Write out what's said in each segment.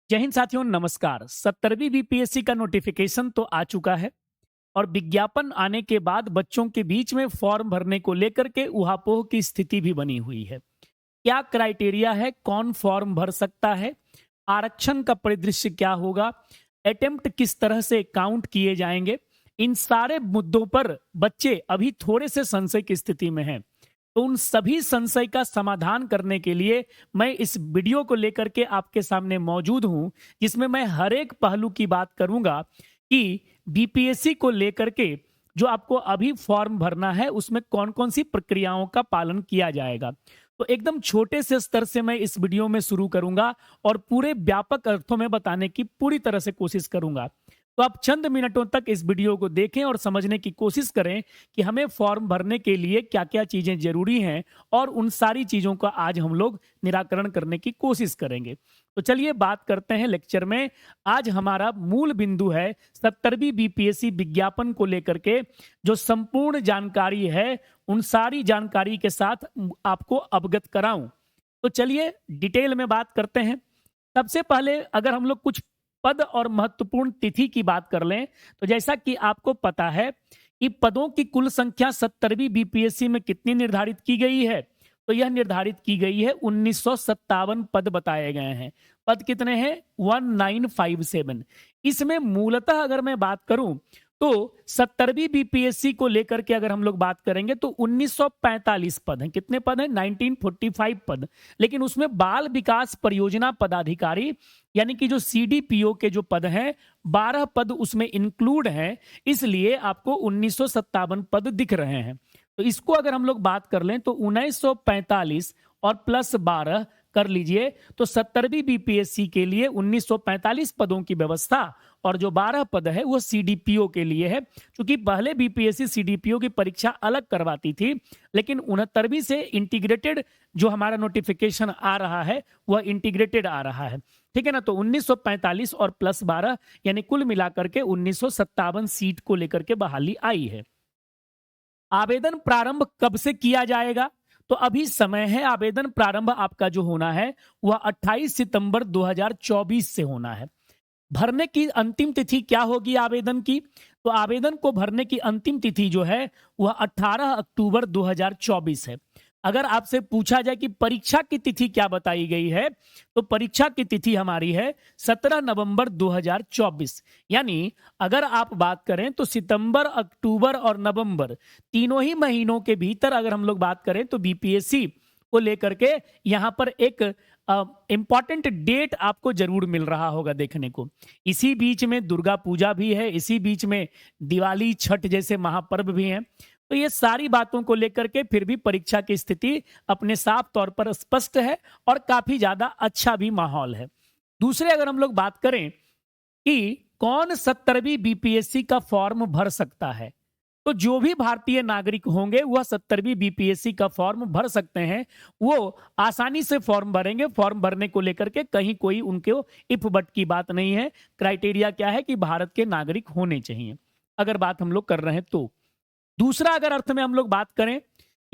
जय हिंद साथियों, नमस्कार। 17वीं बीपीएससी का नोटिफिकेशन तो आ चुका है और विज्ञापन आने के बाद बच्चों के बीच में फॉर्म भरने को लेकर के उहापोह की स्थिति भी बनी हुई है। क्या क्राइटेरिया है, कौन फॉर्म भर सकता है, आरक्षण का परिदृश्य क्या होगा, अटेम्प्ट किस तरह से काउंट किए जाएंगे, इन सारे मुद्दों पर बच्चे अभी थोड़े से संशय की स्थिति में हैं। तो उन सभी संशय का समाधान करने के लिए मैं इस वीडियो को लेकर के आपके सामने मौजूद हूं, जिसमें मैं हर एक पहलू की बात करूंगा कि बीपीएससी को लेकर के जो आपको अभी फॉर्म भरना है उसमें कौन कौन सी प्रक्रियाओं का पालन किया जाएगा। तो एकदम छोटे से स्तर से मैं इस वीडियो में शुरू करूंगा और पूरे व्यापक अर्थों में बताने की पूरी तरह से कोशिश करूंगा। तो आप चंद मिनटों तक इस वीडियो को देखें और समझने की कोशिश करें कि हमें फॉर्म भरने के लिए क्या क्या चीजें जरूरी हैं और उन सारी चीजों का आज हम लोग निराकरण करने की कोशिश करेंगे। तो चलिए बात करते हैं लेक्चर में। आज हमारा मूल बिंदु है 17वीं बीपीएससी विज्ञापन को लेकर के जो संपूर्ण जानकारी है, उन सारी जानकारी के साथ आपको अवगत कराऊं। तो चलिए डिटेल में बात करते हैं। सबसे पहले अगर हम लोग कुछ पद और महत्वपूर्ण तिथि की बात कर लें तो जैसा कि आपको पता है कि पदों की कुल संख्या 17वीं बीपीएससी में कितनी निर्धारित की गई है, तो यह निर्धारित की गई है 1957 पद बताए गए हैं। पद कितने हैं? 1957। इसमें मूलतः अगर मैं बात करूं तो 17वीं बीपीएससी को लेकर के अगर हम लोग बात करेंगे तो 1945 पद हैं। कितने पद हैं? 1945 पद। लेकिन उसमें बाल विकास परियोजना पदाधिकारी यानी कि जो सीडीपीओ के जो पद हैं 12 पद उसमें इंक्लूड हैं, इसलिए आपको 1957 पद दिख रहे हैं। तो इसको अगर हम लोग बात कर लें तो 1945 और प्लस 12 कर लीजिए तो 17वीं बीपीएससी के लिए 1945 पदों की व्यवस्था और जो 12 पद है वो सीडीपीओ के लिए है। क्योंकि पहले बीपीएससी सीडीपीओ की परीक्षा अलग करवाती थी, लेकिन 69वीं से इंटीग्रेटेड जो हमारा नोटिफिकेशन आ रहा है वह इंटीग्रेटेड आ रहा है। ठीक है ना। तो 1945 और प्लस 12 यानी कुल मिलाकर के 1957 सीट को लेकर के बहाली आई है। आवेदन प्रारंभ कब से किया जाएगा? तो अभी समय है। आवेदन प्रारंभ आपका जो होना है वह 28 सितंबर 2024 से होना है। भरने की अंतिम तिथि क्या होगी आवेदन की? तो आवेदन को भरने की अंतिम तिथि जो है वह 18 अक्टूबर 2024 है। अगर आपसे पूछा जाए कि परीक्षा की तिथि क्या बताई गई है, तो परीक्षा की तिथि हमारी है 17 नवंबर 2024। यानी अगर आप बात करें तो सितंबर, अक्टूबर और नवंबर तीनों ही महीनों के भीतर अगर हम लोग बात करें तो बीपीएससी को लेकर के यहां पर एक इंपॉर्टेंट डेट आपको जरूर मिल रहा होगा देखने को। इसी बीच में दुर्गा पूजा भी है, इसी बीच में दिवाली, छठ जैसे महापर्व भी हैं। तो ये सारी बातों को लेकर के फिर भी परीक्षा की स्थिति अपने साफ तौर पर स्पष्ट है और काफी ज्यादा अच्छा भी माहौल है। दूसरे अगर हम लोग बात करें कि कौन 17वीं बीपीएससी का फॉर्म भर सकता है, तो जो भी भारतीय नागरिक होंगे वह 17वीं बीपीएससी का फॉर्म भर सकते हैं। वो आसानी से फॉर्म भरेंगे। फॉर्म भरने को लेकर के कहीं कोई उनके इफ बट की बात नहीं है। क्राइटेरिया क्या है कि भारत के नागरिक होने चाहिए अगर बात हम लोग कर रहे हैं तो। दूसरा अगर अर्थ में हम लोग बात करें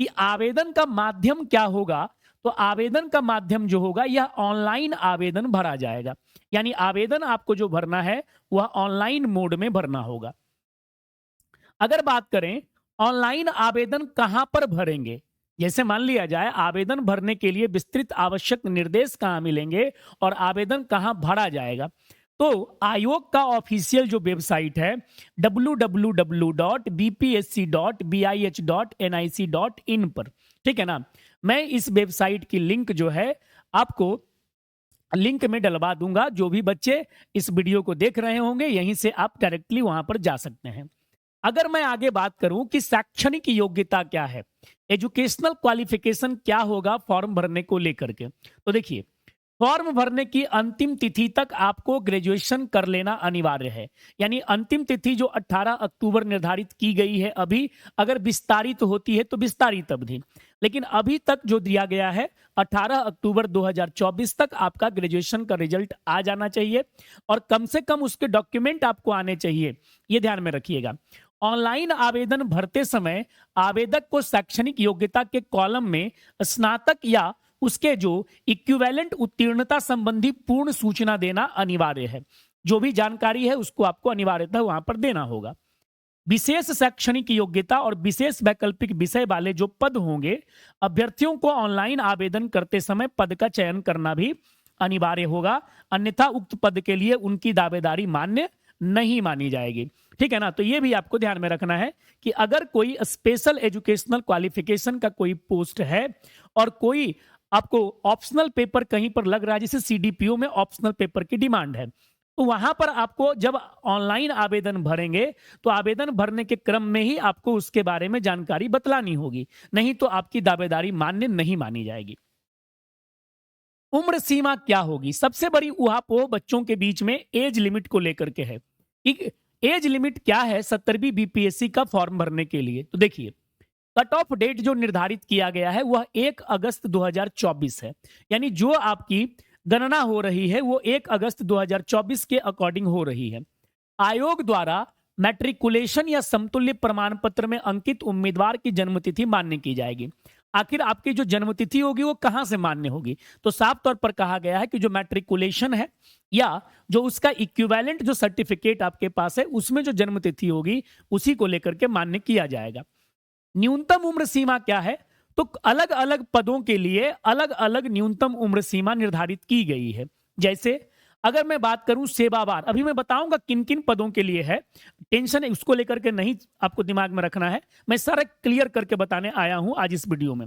कि आवेदन का माध्यम क्या होगा, तो आवेदन का माध्यम जो होगा यह ऑनलाइन आवेदन भरा जाएगा। यानी आवेदन आपको जो भरना है वह ऑनलाइन मोड में भरना होगा। अगर बात करें ऑनलाइन आवेदन कहां पर भरेंगे, जैसे मान लिया जाए आवेदन भरने के लिए विस्तृत आवश्यक निर्देश कहां मिलेंगे और आवेदन कहां भरा जाएगा, तो आयोग का ऑफिशियल जो वेबसाइट है www.bpsc.bih.nic.in पर, ठीक है ना। मैं इस वेबसाइट की लिंक जो है आपको लिंक में डलवा दूंगा। जो भी बच्चे इस वीडियो को देख रहे होंगे यहीं से आप डायरेक्टली वहां पर जा सकते हैं। अगर मैं आगे बात करूं कि शैक्षणिक योग्यता क्या है, एजुकेशनल क्वालिफिकेशन क्या होगा फॉर्म भरने को लेकर के, तो देखिए फॉर्म भरने की अंतिम तिथि तक आपको ग्रेजुएशन कर लेना अनिवार्य है। यानी अंतिम तिथि जो 18 अक्टूबर निर्धारित की गई है, अभी अगर विस्तारित होती है तो विस्तारित अवधि, लेकिन अभी तक जो दिया गया है 18 अक्टूबर 2024 तक आपका ग्रेजुएशन का रिजल्ट आ जाना चाहिए और कम से कम उसके डॉक्यूमेंट आपको आने चाहिए, ये ध्यान में रखिएगा। ऑनलाइन आवेदन भरते समय आवेदक को शैक्षणिक योग्यता के कॉलम में स्नातक या उसके जो इक्विवेलेंट उत्तीर्णता संबंधी पूर्ण सूचना देना अनिवार्य है। जो भी जानकारी है उसको आपको अनिवार्यतः वहां पर देना होगा। विशेष शैक्षणिक योग्यता और विशेष वैकल्पिक विषय वाले जो पद होंगे, अभ्यर्थियों को ऑनलाइन आवेदन करते समय पद का चयन करना भी अनिवार्य होगा, अन्यथा उक्त पद के लिए उनकी दावेदारी मान्य नहीं मानी जाएगी। ठीक है ना। तो ये भी आपको ध्यान में रखना है कि अगर कोई स्पेशल एजुकेशनल क्वालिफिकेशन का कोई पोस्ट है और कोई आपको ऑप्शनल पेपर कहीं पर लग रहा है, जैसे सीडीपीओ में ऑप्शनल पेपर की डिमांड है, तो वहां पर आपको जब ऑनलाइन आवेदन भरेंगे तो आवेदन भरने के क्रम में ही आपको उसके बारे में जानकारी बतलानी होगी, नहीं तो आपकी दावेदारी मान्य नहीं मानी जाएगी। उम्र सीमा क्या होगी? सबसे बड़ी उहापोह बच्चों के बीच में एज लिमिट को लेकर के है। एज लिमिट क्या है 70वीं बीपीएससी का फॉर्म भरने के लिए? तो देखिए, कट ऑफ डेट जो निर्धारित किया गया है वह 1 अगस्त 2024 है। यानी जो आपकी गणना हो रही है वो 1 अगस्त 2024 के अकॉर्डिंग हो रही है। आयोग द्वारा मैट्रिकुलेशन या समतुल्य प्रमाण पत्र में अंकित उम्मीदवार की जन्मतिथि मान्य की जाएगी। आखिर आपकी जो जन्मतिथि होगी वो कहां से मान्य होगी? तो साफ तौर पर कहा गया है कि जो मैट्रिकुलेशन है या जो उसका इक्विवेलेंट जो सर्टिफिकेट आपके पास है उसमें जो जन्मतिथि होगी उसी को लेकर के मान्य किया जाएगा। न्यूनतम उम्र सीमा क्या है? तो अलग अलग पदों के लिए अलग अलग न्यूनतम उम्र सीमा निर्धारित की गई है। जैसे अगर मैं बात करूं सेवावार, अभी मैं बताऊंगा किन किन पदों के लिए है, टेंशन है उसको लेकर के नहीं आपको दिमाग में रखना है, मैं सारा क्लियर करके बताने आया हूं आज इस वीडियो में।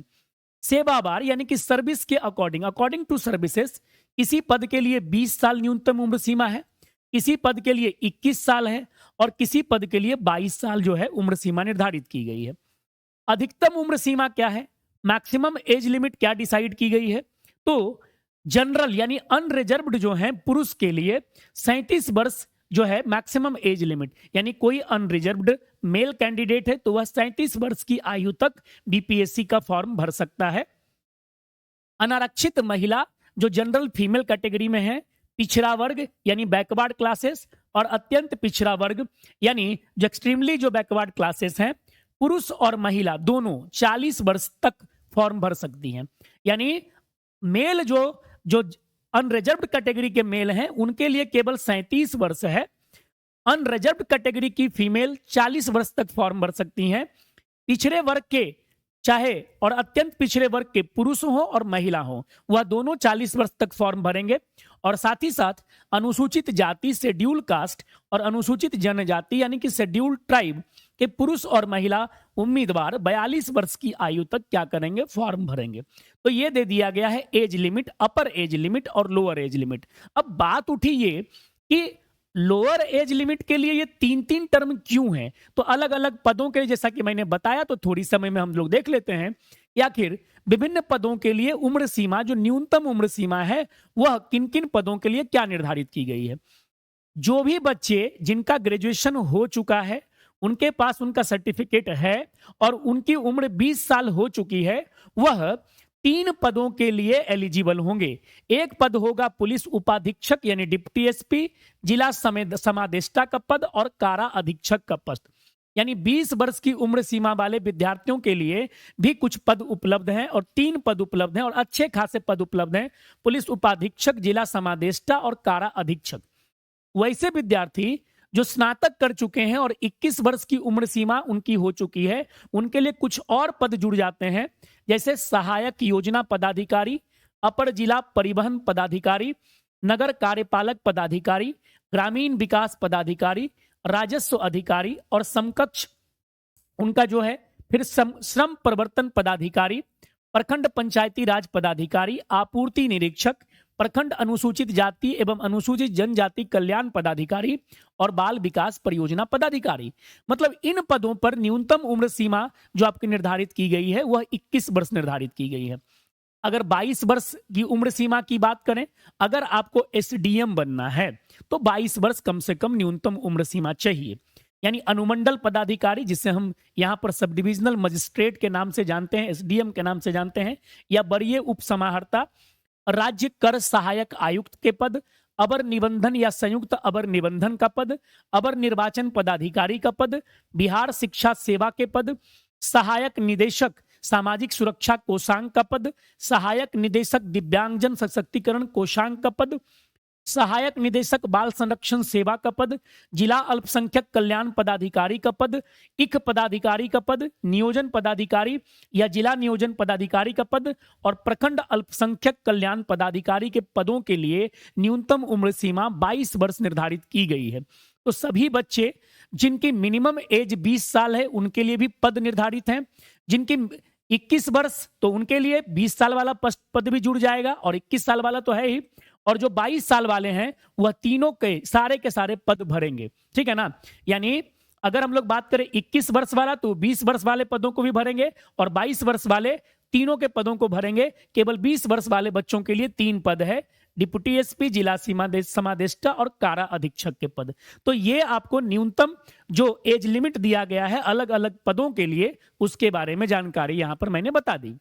सेवावार यानी कि सर्विस के अकॉर्डिंग टू सर्विसेज, किसी पद के लिए 20 साल न्यूनतम उम्र सीमा है, किसी पद के लिए 21 साल है और किसी पद के लिए 22 साल जो है उम्र सीमा निर्धारित की गई है। अधिकतम उम्र सीमा क्या है? मैक्सिमम एज लिमिट क्या डिसाइड की गई है? तो जनरल यानी अनरिजर्व्ड जो है पुरुष के लिए 37 वर्ष जो है मैक्सिमम एज लिमिट, यानी कोई अनरिजर्व्ड मेल कैंडिडेट है तो वह 37 वर्ष की आयु तक बीपीएससी का फॉर्म भर सकता है। अनारक्षित महिला जो जनरल फीमेल कैटेगरी में है, पिछड़ा वर्ग यानी बैकवर्ड क्लासेस और अत्यंत पिछड़ा वर्ग यानी जो एक्सट्रीमली जो बैकवर्ड क्लासेस हैं, पुरुष और महिला दोनों 40 वर्ष तक फॉर्म भर सकती हैं। यानी मेल जो अनरिजर्व्ड कैटेगरी के मेल हैं उनके लिए केवल 37 वर्ष है, अनरिजर्व्ड कैटेगरी की फीमेल 40 वर्ष तक फॉर्म भर सकती हैं। पिछड़े वर्ग के चाहे और अत्यंत पिछड़े वर्ग के पुरुष हो और महिला हो वह दोनों 40 वर्ष तक फॉर्म भरेंगे। और साथ ही साथ अनुसूचित जाति शेड्यूल कास्ट और अनुसूचित जनजाति यानी कि शेड्यूल ट्राइब के पुरुष और महिला उम्मीदवार 42 वर्ष की आयु तक क्या करेंगे? फॉर्म भरेंगे। तो ये दे दिया गया है एज लिमिट, अपर एज लिमिट और लोअर एज लिमिट। अब बात उठी ये कि लोअर एज लिमिट के लिए ये 3-3 टर्म क्यों है? तो अलग अलग पदों के जैसा कि मैंने बताया तो थोड़ी समय में हम लोग देख लेते हैं कि आखिर विभिन्न पदों के लिए उम्र सीमा जो न्यूनतम उम्र सीमा है वह किन किन पदों के लिए क्या निर्धारित की गई है। जो भी बच्चे जिनका ग्रेजुएशन हो चुका है, उनके पास उनका सर्टिफिकेट है और उनकी उम्र 20 साल हो चुकी है, वह 3 पदों के लिए एलिजिबल होंगे। एक पद होगा पुलिस उपाधीक्षक यानी डिप्टी एसपी, जिला समादेष्टा का पद और कारा अधीक्षक का पद। यानी 20 वर्ष की उम्र सीमा वाले विद्यार्थियों के लिए भी कुछ पद उपलब्ध हैं और 3 पद उपलब्ध हैं और अच्छे खासे पद उपलब्ध हैं, पुलिस उपाधीक्षक, जिला समादेष्टा और कारा अधीक्षक। वैसे विद्यार्थी जो स्नातक कर चुके हैं और 21 वर्ष की उम्र सीमा उनकी हो चुकी है, उनके लिए कुछ और पद जुड़ जाते हैं, जैसे सहायक योजना पदाधिकारी, अपर जिला परिवहन पदाधिकारी, नगर कार्यपालक पदाधिकारी, ग्रामीण विकास पदाधिकारी, राजस्व अधिकारी और समकक्ष उनका जो है फिर श्रम प्रवर्तन पदाधिकारी, प्रखंड पंचायती राज पदाधिकारी, आपूर्ति निरीक्षक, प्रखंड अनुसूचित जाति एवं अनुसूचित जनजाति कल्याण पदाधिकारी और बाल विकास परियोजना पदाधिकारी। मतलब इन पदों पर न्यूनतम उम्र सीमा जो आपकी निर्धारित की गई है वह 21 वर्ष निर्धारित की गई है। अगर 22 वर्ष की उम्र सीमा की बात करें, अगर आपको एसडीएम बनना है तो 22 वर्ष कम से कम न्यूनतम उम्र सीमा चाहिए। यानी अनुमंडल पदाधिकारी, जिसे हम यहाँ पर सब डिविजनल मजिस्ट्रेट के नाम से जानते हैं, एसडीएम के नाम से जानते हैं, या वरीय उप समाहर्ता, राज्य कर सहायक आयुक्त के पद, अवर निबंधन या संयुक्त अवर निबंधन का पद, अवर निर्वाचन पदाधिकारी का पद, बिहार शिक्षा सेवा के पद, सहायक निदेशक सामाजिक सुरक्षा कोषांग का पद, सहायक निदेशक दिव्यांगजन सशक्तिकरण कोषांग का पद, सहायक निदेशक बाल संरक्षण सेवा का पद, जिला अल्पसंख्यक कल्याण पदाधिकारी का पद, इक पदाधिकारी का पद, नियोजन पदाधिकारी या जिला नियोजन पदाधिकारी का पद और प्रखंड अल्पसंख्यक कल्याण पदाधिकारी के पदों के लिए न्यूनतम उम्र सीमा 22 वर्ष निर्धारित की गई है। तो सभी बच्चे जिनकी मिनिमम एज 20 साल है उनके लिए भी पद निर्धारित हैं। जिनकी 21 वर्ष तो उनके लिए 20 साल वाला पद भी जुड़ जाएगा और 21 साल वाला तो है ही, और जो 22 साल वाले हैं वह तीनों के सारे पद भरेंगे। ठीक है ना, यानी अगर हम लोग बात करें 21 वर्ष वाला तो 20 वर्ष वाले पदों को भी भरेंगे और 22 वर्ष वाले तीनों के पदों को भरेंगे। केवल 20 वर्ष वाले बच्चों के लिए 3 पद है, डिप्टी एसपी, जिला समादेष्टा और कारा अधीक्षक के पद। तो ये आपको न्यूनतम जो एज लिमिट दिया गया है अलग अलग पदों के लिए, उसके बारे में जानकारी यहां पर मैंने बता दी।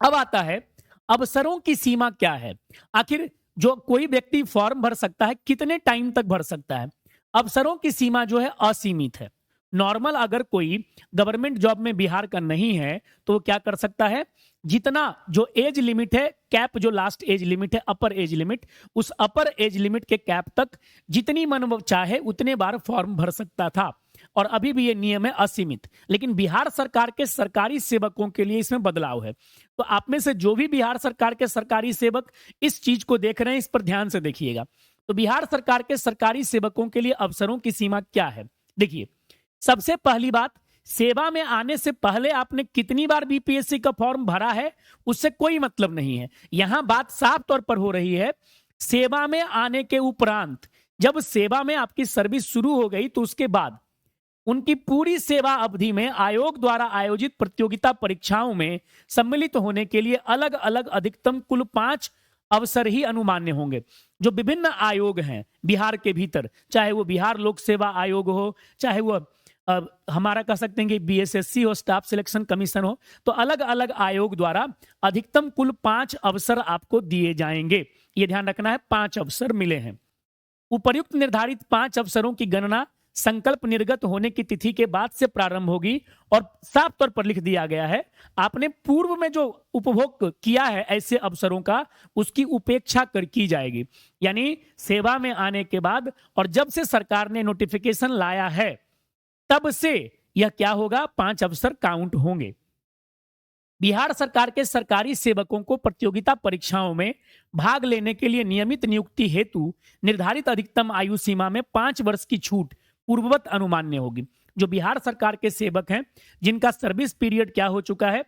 अब आता है अवसरों की सीमा क्या है। आखिर जो कोई व्यक्ति फॉर्म भर सकता है, कितने टाइम तक भर सकता है। अवसरों की सीमा जो है असीमित है। नॉर्मल अगर कोई गवर्नमेंट जॉब में बिहार का नहीं है तो वो क्या कर सकता है, जितना जो एज लिमिट है, कैप जो लास्ट एज लिमिट है, अपर एज लिमिट, उस अपर एज लिमिट के कैप तक जितनी मन चाहे उतने बार फॉर्म भर सकता था। और अभी भी ये नियम है असीमित। लेकिन बिहार सरकार के सरकारी सेवकों के लिए इसमें बदलाव है। तो आप में से जो भी बिहार सरकार के सरकारी सेवक इस चीज को देख रहे हैं, इस पर ध्यान से देखिएगा। तो बिहार सरकार के सरकारी सेवकों के लिए अवसरों की सीमा क्या है। देखिए, सबसे पहली बात, सेवा में आने से पहले आपने कितनी बार बीपीएससी का फॉर्म भरा है उससे कोई मतलब नहीं है। यहां बात साफ तौर पर हो रही है सेवा में आने के उपरांत। जब सेवा में आपकी सर्विस शुरू हो गई तो उसके बाद उनकी पूरी सेवा अवधि में आयोग द्वारा आयोजित प्रतियोगिता परीक्षाओं में सम्मिलित होने के लिए अलग अलग अधिकतम कुल 5 अवसर ही अनुमान्य होंगे। जो विभिन्न आयोग हैं बिहार के भीतर, चाहे वो बिहार लोक सेवा आयोग हो, चाहे वो हमारा कह सकते हैं कि बीएसएससी हो, स्टाफ सिलेक्शन कमीशन हो, तो अलग अलग आयोग द्वारा अधिकतम कुल 5 अवसर आपको दिए जाएंगे। ये ध्यान रखना है, 5 अवसर मिले हैं। उपर्युक्त निर्धारित 5 अवसरों की गणना संकल्प निर्गत होने की तिथि के बाद से प्रारंभ होगी और साफ तौर पर लिख दिया गया है आपने पूर्व में जो उपभोग किया है ऐसे अवसरों का, उसकी उपेक्षा की जाएगी। यानी सेवा में आने के बाद और जब से सरकार ने नोटिफिकेशन लाया है तब से यह क्या होगा, 5 अवसर काउंट होंगे। बिहार सरकार के सरकारी सेवकों को प्रतियोगिता परीक्षाओं में भाग लेने के लिए नियमित नियुक्ति हेतु निर्धारित अधिकतम आयु सीमा में 5 वर्ष की छूट पूर्ववत अनुमान्य होगी। जो बिहार सरकार के सेवक हैं जिनका सर्विस पीरियड क्या हो चुका है,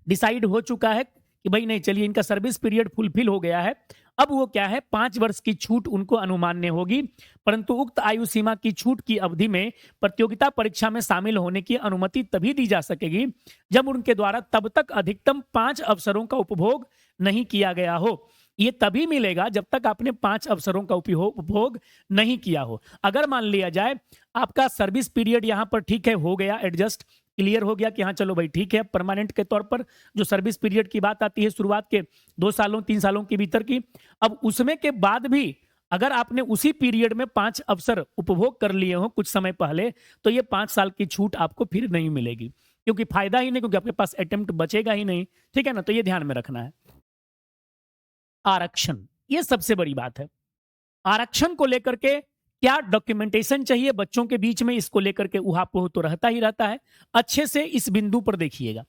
डिसाइड हो चुका है कि भाई नहीं चलिए इनका सर्विस पीरियड फुलफिल हो गया है, अब वो क्या है 5 वर्ष की छूट उनको अनुमान्य होगी। परंतु उक्त आयु सीमा की छूट की अवधि में प्रतियोगिता परीक्षा में शामिल होने की अनुमति तभी दी जा सकेगी जब उनके द्वारा तब तक अधिकतम 5 अवसरों का उपभोग नहीं किया गया हो। ये तभी मिलेगा जब तक आपने 5 अवसरों का उपभोग नहीं किया हो। अगर मान लिया जाए आपका सर्विस पीरियड यहां पर ठीक है, हो गया एडजस्ट, क्लियर हो गया कि हाँ चलो भाई ठीक है, परमानेंट के तौर पर जो सर्विस पीरियड की बात आती है शुरुआत के 2 सालों 3 सालों के भीतर की, अब उसमें के बाद भी अगर आपने उसी पीरियड में 5 अवसर उपभोग कर लिए हो कुछ समय पहले, तो ये 5 साल की छूट आपको फिर नहीं मिलेगी, क्योंकि फायदा ही नहीं, क्योंकि आपके पास अटेम्प्ट बचेगा ही नहीं। ठीक है ना, तो ये ध्यान में रखना है। आरक्षण, ये सबसे बड़ी बात है। आरक्षण को लेकर के क्या डॉक्यूमेंटेशन चाहिए बच्चों के बीच में, इसको लेकर के उहापोह तो रहता ही रहता है। अच्छे से इस बिंदु पर देखिएगा।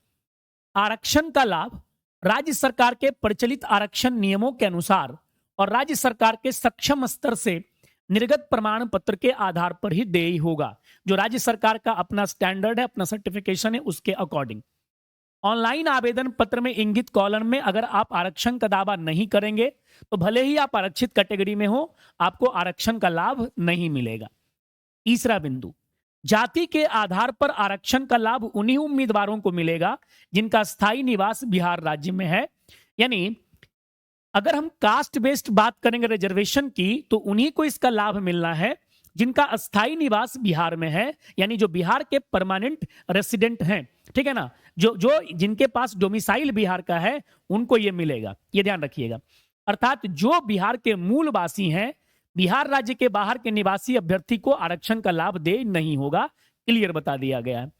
आरक्षण का लाभ राज्य सरकार के प्रचलित आरक्षण नियमों के अनुसार और राज्य सरकार के सक्षम स्तर से निर्गत प्रमाण पत्र के आधार पर ही देय होगा। जो राज्य सरकार का अपना स्टैंडर्ड है, अपना सर्टिफिकेशन है, उसके अकॉर्डिंग। ऑनलाइन आवेदन पत्र में इंगित कॉलम में अगर आप आरक्षण का दावा नहीं करेंगे तो भले ही आप आरक्षित कैटेगरी में हो, आपको आरक्षण का लाभ नहीं मिलेगा। तीसरा बिंदु, जाति के आधार पर आरक्षण का लाभ उन्हीं उम्मीदवारों को मिलेगा जिनका स्थायी निवास बिहार राज्य में है। यानी अगर हम कास्ट बेस्ड बात करेंगे रिजर्वेशन की, तो उन्हीं को इसका लाभ मिलना है जिनका अस्थायी निवास बिहार में है, यानी जो बिहार के परमानेंट रेसिडेंट हैं। ठीक है ना, जो जिनके पास डोमिसाइल बिहार का है उनको ये मिलेगा, ये ध्यान रखिएगा। अर्थात जो बिहार के मूल वासी हैं, बिहार राज्य के बाहर के निवासी अभ्यर्थी को आरक्षण का लाभ दे नहीं होगा। क्लियर बता दिया गया है।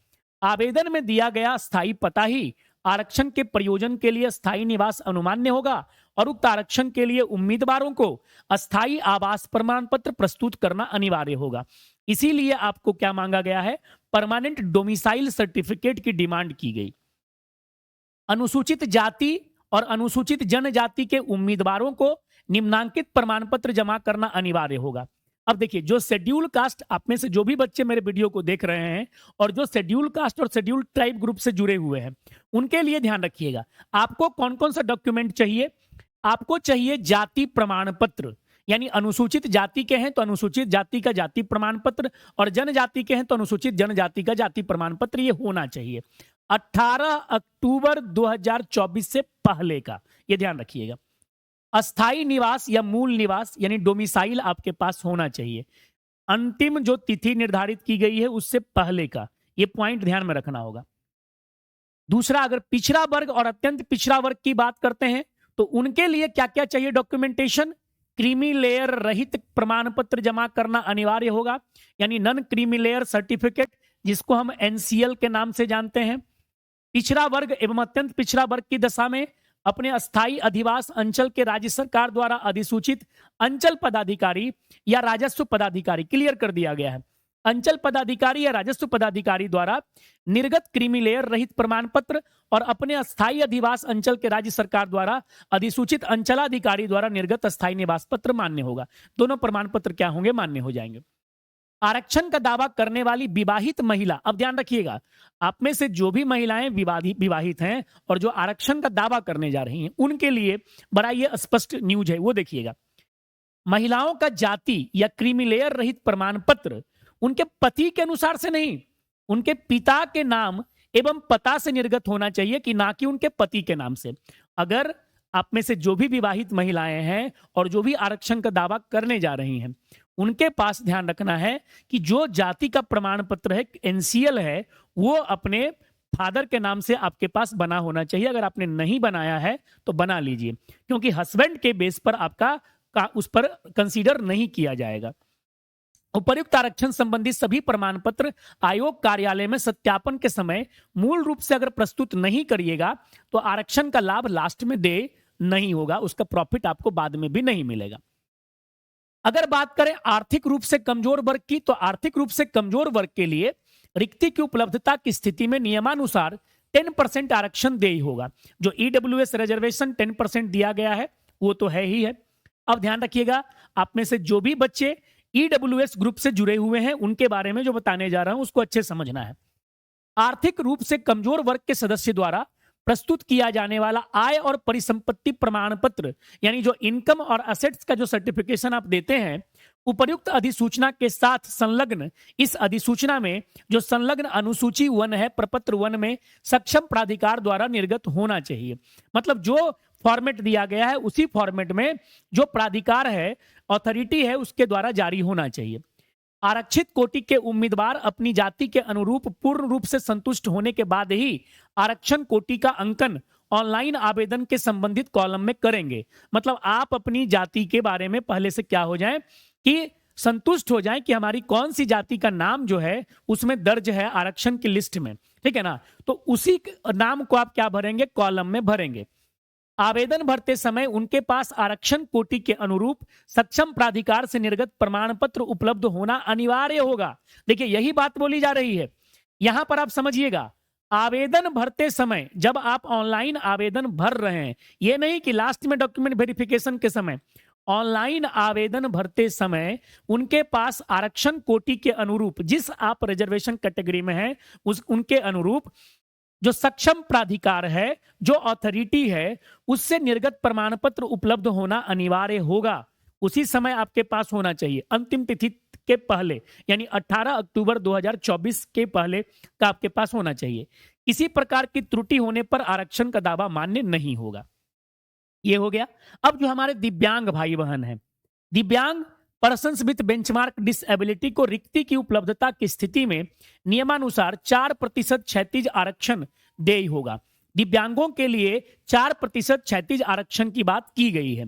आवेदन में दिया गया स्थायी पता ही आरक्षण के प्रयोजन के लिए स्थायी निवास अनुमान्य होगा और उक्त आरक्षण के लिए उम्मीदवारों को अस्थायी आवास प्रमाण पत्र प्रस्तुत करना अनिवार्य होगा। इसीलिए आपको क्या मांगा गया है, परमानेंट डोमिसाइल सर्टिफिकेट की डिमांड की गई। अनुसूचित जाति और अनुसूचित जनजाति के उम्मीदवारों को निम्नांकित प्रमाण पत्र जमा करना अनिवार्य होगा। अब देखिए, जो शेड्यूल कास्ट, आप में से जो भी बच्चे मेरे वीडियो को देख रहे हैं और जो शेड्यूल कास्ट और शेड्यूल ट्राइब ग्रुप से जुड़े हुए हैं, उनके लिए ध्यान रखिएगा, आपको कौन कौन सा डॉक्यूमेंट चाहिए। आपको चाहिए जाति प्रमाण पत्र, यानी अनुसूचित जाति के हैं तो अनुसूचित जाति का जाति प्रमाण पत्र, और जनजाति के हैं तो अनुसूचित जनजाति का जाति प्रमाण पत्र, ये होना चाहिए 18 अक्टूबर 2024 से पहले का, ये ध्यान रखिएगा। अस्थाई निवास या मूल निवास यानी डोमिसाइल आपके पास होना चाहिए, अंतिम जो तिथि निर्धारित की गई है उससे पहले का, ये पॉइंट ध्यान में रखना होगा। दूसरा, अगर पिछड़ा वर्ग और अत्यंत पिछड़ा वर्ग की बात करते हैं तो उनके लिए क्या क्या चाहिए डॉक्यूमेंटेशन, क्रीमी लेयर रहित प्रमाण पत्र जमा करना अनिवार्य होगा, यानी नॉन क्रीमी लेयर सर्टिफिकेट, जिसको हम एनसीएल के नाम से जानते हैं। पिछड़ा वर्ग एवं अत्यंत पिछड़ा वर्ग की दशा में अपने अस्थायी अधिवास अंचल के राज्य सरकार द्वारा अधिसूचित अंचल पदाधिकारी या राजस्व पदाधिकारी, क्लियर कर दिया गया है, अंचल पदाधिकारी या राजस्व पदाधिकारी द्वारा निर्गत क्रीमी लेयर रहित प्रमाण पत्र और अपने अस्थायी अधिवास अंचल के राज्य सरकार द्वारा अधिसूचित अंचलाधिकारी द्वारा निर्गत अस्थायी निवास पत्र मान्य होगा। दोनों प्रमाण पत्र क्या होंगे, मान्य हो जाएंगे। आरक्षण का दावा करने वाली विवाहित महिला, अब ध्यान रखिएगा, आप में से जो भी महिलाएं विवाहित हैं और जो आरक्षण का दावा करने जा रही हैं, उनके लिए बड़ा ये स्पष्ट न्यूज है, वो देखिएगा। महिलाओं का जाति या क्रीमी लेयर रहित प्रमाण पत्र उनके पति के अनुसार से नहीं, उनके पिता के नाम एवं पता से निर्गत होना चाहिए, कि ना कि उनके पति के नाम से। अगर आप में से जो भी विवाहित महिलाएं हैं और जो भी आरक्षण का दावा करने जा रही हैं, उनके पास ध्यान रखना है कि जो जाति का प्रमाण पत्र है, एनसीएल है, वो अपने फादर के नाम से आपके पास बना होना चाहिए। अगर आपने नहीं बनाया है तो बना लीजिए, क्योंकि हस्बैंड के बेस पर आपका उस पर कंसीडर नहीं किया जाएगा। उपर्युक्त आरक्षण संबंधी सभी प्रमाण पत्र आयोग कार्यालय में सत्यापन के समय मूल रूप से अगर प्रस्तुत नहीं करिएगा तो आरक्षण का लाभ लास्ट में दे नहीं होगा, उसका प्रॉफिट आपको बाद में भी नहीं मिलेगा। अगर बात करें आर्थिक रूप से कमजोर वर्ग की, तो आर्थिक रूप से कमजोर वर्ग के लिए रिक्ति की उपलब्धता की स्थिति में नियमानुसार 10% आरक्षण देय होगा। जो ईडब्ल्यूएस रिजर्वेशन 10% दिया गया है वो तो है ही है। अब ध्यान रखिएगा, आप में से जो भी बच्चे ईडब्ल्यूएस ग्रुप से जुड़े हुए हैं उनके बारे में जो बताने जा रहा हूं उसको अच्छे समझना है। आर्थिक रूप से कमजोर वर्ग के सदस्य द्वारा प्रस्तुत किया जाने वाला आय और परिसंपत्ति प्रमाण पत्र, यानी जो इनकम और असेट्स का जो सर्टिफिकेशन आप देते हैं, उपर्युक्त अधिसूचना के साथ संलग्न इस अधिसूचना में जो संलग्न अनुसूची 1 है, प्रपत्र 1 में सक्षम प्राधिकार द्वारा निर्गत होना चाहिए। मतलब जो फॉर्मेट दिया गया है उसी फॉर्मेट में जो प्राधिकार है, अथॉरिटी है, उसके द्वारा जारी होना चाहिए। आरक्षित कोटि के उम्मीदवार अपनी जाति के अनुरूप पूर्ण रूप से संतुष्ट होने के बाद ही आरक्षण कोटि का अंकन ऑनलाइन आवेदन के संबंधित कॉलम में करेंगे। मतलब आप अपनी जाति के बारे में पहले से क्या हो जाएं कि संतुष्ट हो जाएं कि हमारी कौन सी जाति का नाम जो है उसमें दर्ज है आरक्षण की लिस्ट में, ठीक है ना। तो उसी नाम को आप क्या भरेंगे, कॉलम में भरेंगे। आवेदन भरते समय उनके पास आरक्षण कोटि के अनुरूप सक्षम प्राधिकार से निर्गत प्रमाण पत्र उपलब्ध होना अनिवार्य होगा। देखिए यही बात बोली जा रही है यहां पर, आप समझिएगा। आवेदन भरते समय जब आप ऑनलाइन आवेदन भर रहे हैं, ये नहीं कि लास्ट में डॉक्यूमेंट वेरिफिकेशन के समय, ऑनलाइन आवेदन भरते समय उनके पास आरक्षण कोटि के अनुरूप, जिस आप रिजर्वेशन कैटेगरी में हैं उनके अनुरूप जो सक्षम प्राधिकार है, जो अथॉरिटी है, उससे निर्गत प्रमाण पत्र उपलब्ध होना अनिवार्य होगा। उसी समय आपके पास होना चाहिए, अंतिम तिथि के पहले, यानी 18 अक्टूबर 2024 के पहले का आपके पास होना चाहिए। किसी प्रकार की त्रुटि होने पर आरक्षण का दावा मान्य नहीं होगा। ये हो गया। अब जो हमारे दिव्यांग भाई बहन हैं, दिव्यांग पर्सन्स विथ बेंचमार्क डिसेबिलिटी को रिक्ति की उपलब्धता की स्थिति में नियमानुसार 4% क्षैतिज आरक्षण देय होगा। दिव्यांगों के लिए 4% क्षैतिज आरक्षण की बात की गई है।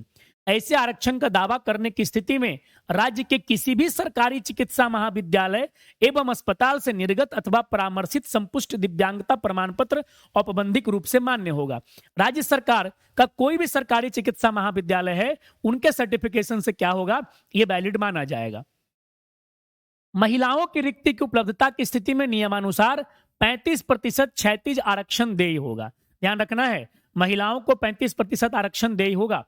ऐसे आरक्षण का दावा करने की स्थिति में राज्य के किसी भी सरकारी चिकित्सा महाविद्यालय एवं अस्पताल से निर्गत अथवा परामर्शित संपुष्ट दिव्यांगता प्रमाण पत्र औपबंधिक रूप से मान्य होगा। राज्य सरकार का कोई भी सरकारी चिकित्सा महाविद्यालय है, उनके सर्टिफिकेशन से क्या होगा, यह वैलिड माना जाएगा। महिलाओं की रिक्ति की उपलब्धता की स्थिति में नियमानुसार 35% क्षैतिज आरक्षण देय होगा। ध्यान रखना है, महिलाओं को 35% आरक्षण देय होगा।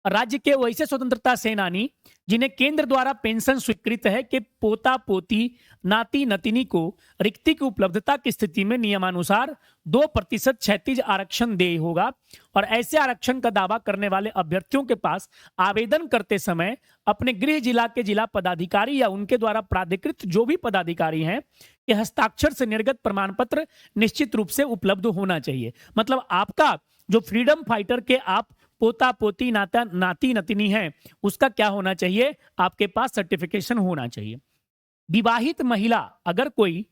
राज्य के वैसे स्वतंत्रता सेनानी जिन्हें केंद्र द्वारा पेंशन स्वीकृत है कि पोता पोती नाती नतिनी को रिक्ति की उपलब्धता की स्थिति में नियमानुसार 2% क्षैतिज आरक्षण देय होगा। और ऐसे आरक्षण का दावा करने वाले अभ्यर्थियों के पास आवेदन करते समय अपने गृह जिला के जिला पदाधिकारी या उनके द्वारा प्राधिकृत जो भी पदाधिकारी हैं के हस्ताक्षर से निर्गत प्रमाण पत्र निश्चित रूप से उपलब्ध होना चाहिए। मतलब आपका जो फ्रीडम फाइटर के आप पोता पोती नाता नाती नतिनी है, उसका क्या होना चाहिए, आपके पास सर्टिफिकेशन होना चाहिए। विवाहित महिला अगर कोई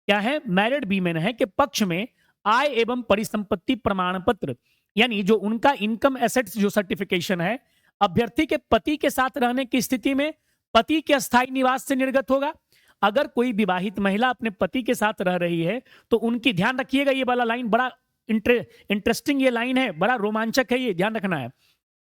क्या है, मैरिड वीमेन है, के पक्ष में आय एवं परिसंपत्ति प्रमाण पत्र यानी जो उनका इनकम एसेट्स जो सर्टिफिकेशन है, अभ्यर्थी के पति के साथ रहने की स्थिति में पति के अस्थायी निवास से निर्गत होगा। अगर कोई विवाहित महिला अपने पति के साथ रह रही है तो उनकी, ध्यान रखिएगा ये वाला लाइन बड़ा इंटरेस्टिंग ये लाइन है, बड़ा रोमांचक है, ये ध्यान रखना है।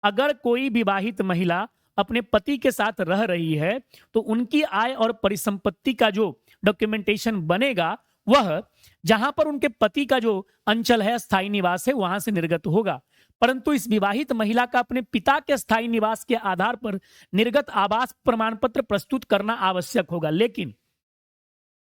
अगर कोई विवाहित महिला अपने पति के साथ रह रही है तो उनकी आय और परिसंपत्ति का जो डॉक्यूमेंटेशन बनेगा वह जहां पर उनके पति का जो अंचल है, स्थायी निवास है, वहां से निर्गत होगा। परंतु इस विवाहित महिला का अपने पिता के स्थायी निवास के आधार पर निर्गत आवास प्रमाण पत्र प्रस्तुत करना आवश्यक होगा। लेकिन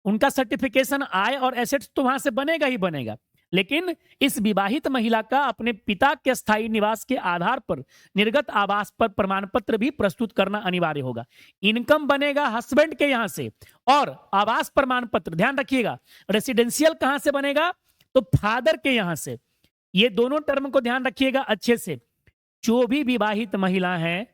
उनका सर्टिफिकेशन आय और एसेट्स तो वहां से बनेगा ही बनेगा, लेकिन इस विवाहित महिला का अपने पिता के स्थायी निवास के आधार पर निर्गत आवास पर प्रमाण पत्र भी प्रस्तुत करना अनिवार्य होगा। इनकम बनेगा हस्बैंड के यहां से और आवास प्रमाण पत्र, ध्यान रखिएगा, रेसिडेंशियल कहां से बनेगा, तो फादर के यहां से। ये दोनों टर्म को ध्यान रखिएगा अच्छे से। जो भी विवाहित महिला है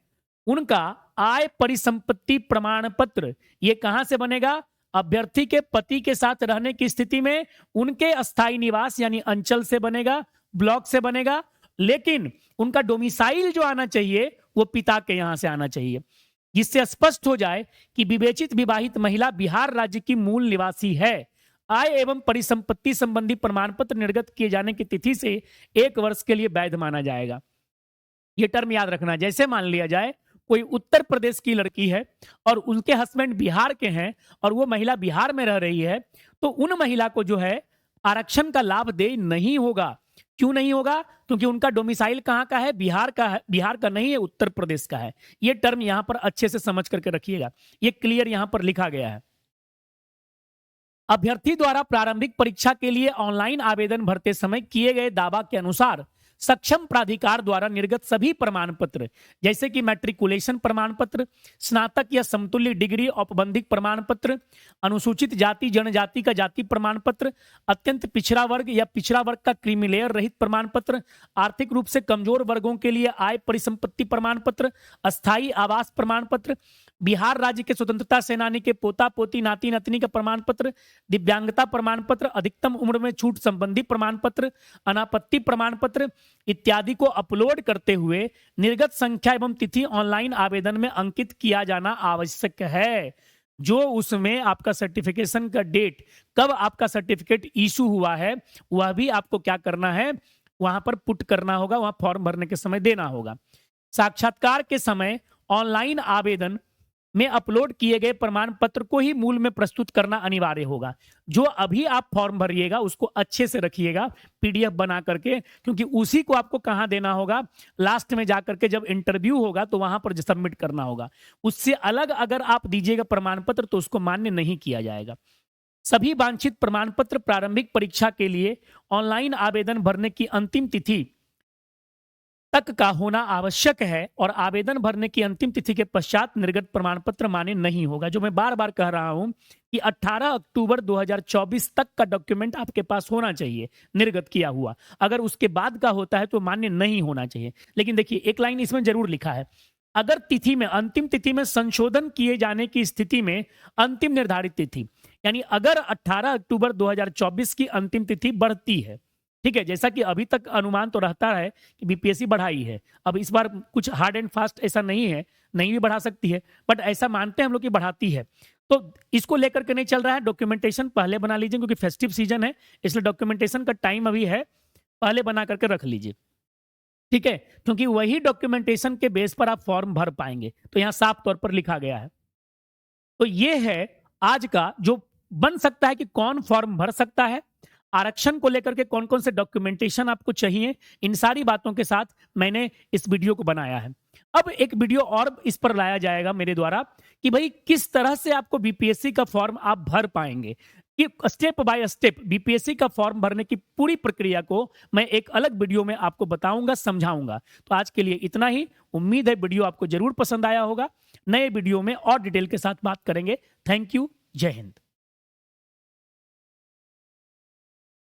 उनका आय परिसंपत्ति प्रमाण पत्र ये कहां से बनेगा, अभ्यर्थी के पति के साथ रहने की स्थिति में उनके अस्थायी निवास यानी अंचल से बनेगा, ब्लॉक से बनेगा। लेकिन उनका डोमिसाइल जो आना चाहिए वो पिता के यहां से आना चाहिए, जिससे स्पष्ट हो जाए कि विवेचित विवाहित महिला बिहार राज्य की मूल निवासी है। आय एवं परिसंपत्ति संबंधी प्रमाण पत्र निर्गत किए जाने की तिथि से 1 वर्ष के लिए वैध माना जाएगा। यह टर्म याद रखना। जैसे मान लिया जाए कोई उत्तर प्रदेश की लड़की है और उनके हस्बैंड बिहार के हैं और वो महिला बिहार में रह रही है, तो उन महिला को जो है आरक्षण का लाभ देय नहीं होगा। क्यों नहीं होगा, क्योंकि उनका डोमिसाइल कहां का है, बिहार का है, बिहार का नहीं है, उत्तर प्रदेश का है। ये टर्म यहां पर अच्छे से समझ करके रखिएगा, ये क्लियर यहां पर लिखा गया है। अभ्यर्थी द्वारा प्रारंभिक परीक्षा के लिए ऑनलाइन आवेदन भरते समय किए गए दावा के अनुसार सक्षम प्राधिकार द्वारा निर्गत सभी प्रमाण पत्र जैसे कि मैट्रिकुलेशन प्रमाण पत्र, स्नातक या समतुल्य डिग्री औपबंधिक प्रमाण पत्र, अनुसूचित जाति जनजाति का जाति प्रमाण पत्र, अत्यंत पिछड़ा वर्ग या पिछड़ा वर्ग का क्रीमीलेयर रहित प्रमाण पत्र, आर्थिक रूप से कमजोर वर्गों के लिए आय परिसंपत्ति प्रमाण पत्र, अस्थायी आवास प्रमाण पत्र, बिहार राज्य के स्वतंत्रता सेनानी के पोता पोती नाती नतनी का प्रमाण पत्र, दिव्यांगता प्रमाण पत्र, अधिकतम उम्र में छूट संबंधी प्रमाण पत्र, अनापत्ति प्रमाण पत्र इत्यादि को अपलोड करते हुए निर्गत संख्या एवं तिथि ऑनलाइन आवेदन में अंकित किया जाना आवश्यक है। जो उसमें आपका सर्टिफिकेशन का डेट, कब आपका सर्टिफिकेट इशू हुआ है, वह भी आपको क्या करना है, वहां पर पुट करना होगा, वहां फॉर्म भरने के समय देना होगा। साक्षात्कार के समय ऑनलाइन आवेदन में अपलोड किए गए प्रमाण पत्र को ही मूल में प्रस्तुत करना अनिवार्य होगा। जो अभी आप फॉर्म भरिएगा उसको अच्छे से रखिएगा पीडीएफ बना करके, क्योंकि उसी को आपको कहां देना होगा, लास्ट में जाकर के जब इंटरव्यू होगा तो वहां पर सबमिट करना होगा। उससे अलग अगर आप दीजिएगा प्रमाण पत्र तो उसको मान्य नहीं किया जाएगा। सभी वांछित प्रमाण पत्र प्रारंभिक परीक्षा के लिए ऑनलाइन आवेदन भरने की अंतिम तिथि तक का होना आवश्यक है और आवेदन भरने की अंतिम तिथि के पश्चात निर्गत प्रमाण पत्र मान्य नहीं होगा। जो मैं बार बार कह रहा हूं कि 18 अक्टूबर 2024 तक का डॉक्यूमेंट आपके पास होना चाहिए निर्गत किया हुआ। अगर उसके बाद का होता है तो मान्य नहीं होना चाहिए। लेकिन देखिए एक लाइन इसमें जरूर लिखा है, अगर तिथि में, अंतिम तिथि में संशोधन किए जाने की स्थिति में अंतिम निर्धारित तिथि, यानी अगर 18 अक्टूबर 2024 की अंतिम तिथि बढ़ती है ठीक है, जैसा कि अभी तक अनुमान तो रहता है कि बीपीएससी बढ़ाई है। अब इस बार कुछ हार्ड एंड फास्ट ऐसा नहीं है, नहीं भी बढ़ा सकती है, बट ऐसा मानते हैं हम लोग कि बढ़ाती है। तो इसको लेकर के नहीं चल रहा है, डॉक्यूमेंटेशन पहले बना लीजिए, क्योंकि फेस्टिव सीजन है, इसलिए डॉक्यूमेंटेशन का टाइम अभी है, पहले बना करके रख लीजिए। ठीक है, क्योंकि वही डॉक्यूमेंटेशन के बेस पर आप फॉर्म भर पाएंगे। तो यहां साफ तौर पर लिखा गया है। तो ये है आज का जो बन सकता है कि कौन फॉर्म भर सकता है, आरक्षण को लेकर के कौन कौन से डॉक्यूमेंटेशन आपको चाहिए, इन सारी बातों के साथ मैंने इस वीडियो को बनाया है। अब एक वीडियो और इस पर लाया जाएगा मेरे द्वारा कि भाई किस तरह से आपको बीपीएससी का फॉर्म आप भर पाएंगे, कि स्टेप बाय स्टेप बीपीएससी का फॉर्म भरने की पूरी प्रक्रिया को मैं एक अलग वीडियो में आपको बताऊंगा, समझाऊंगा। तो आज के लिए इतना ही। उम्मीद है वीडियो आपको जरूर पसंद आया होगा। नए वीडियो में और डिटेल के साथ बात करेंगे। Thank you. जय हिंद।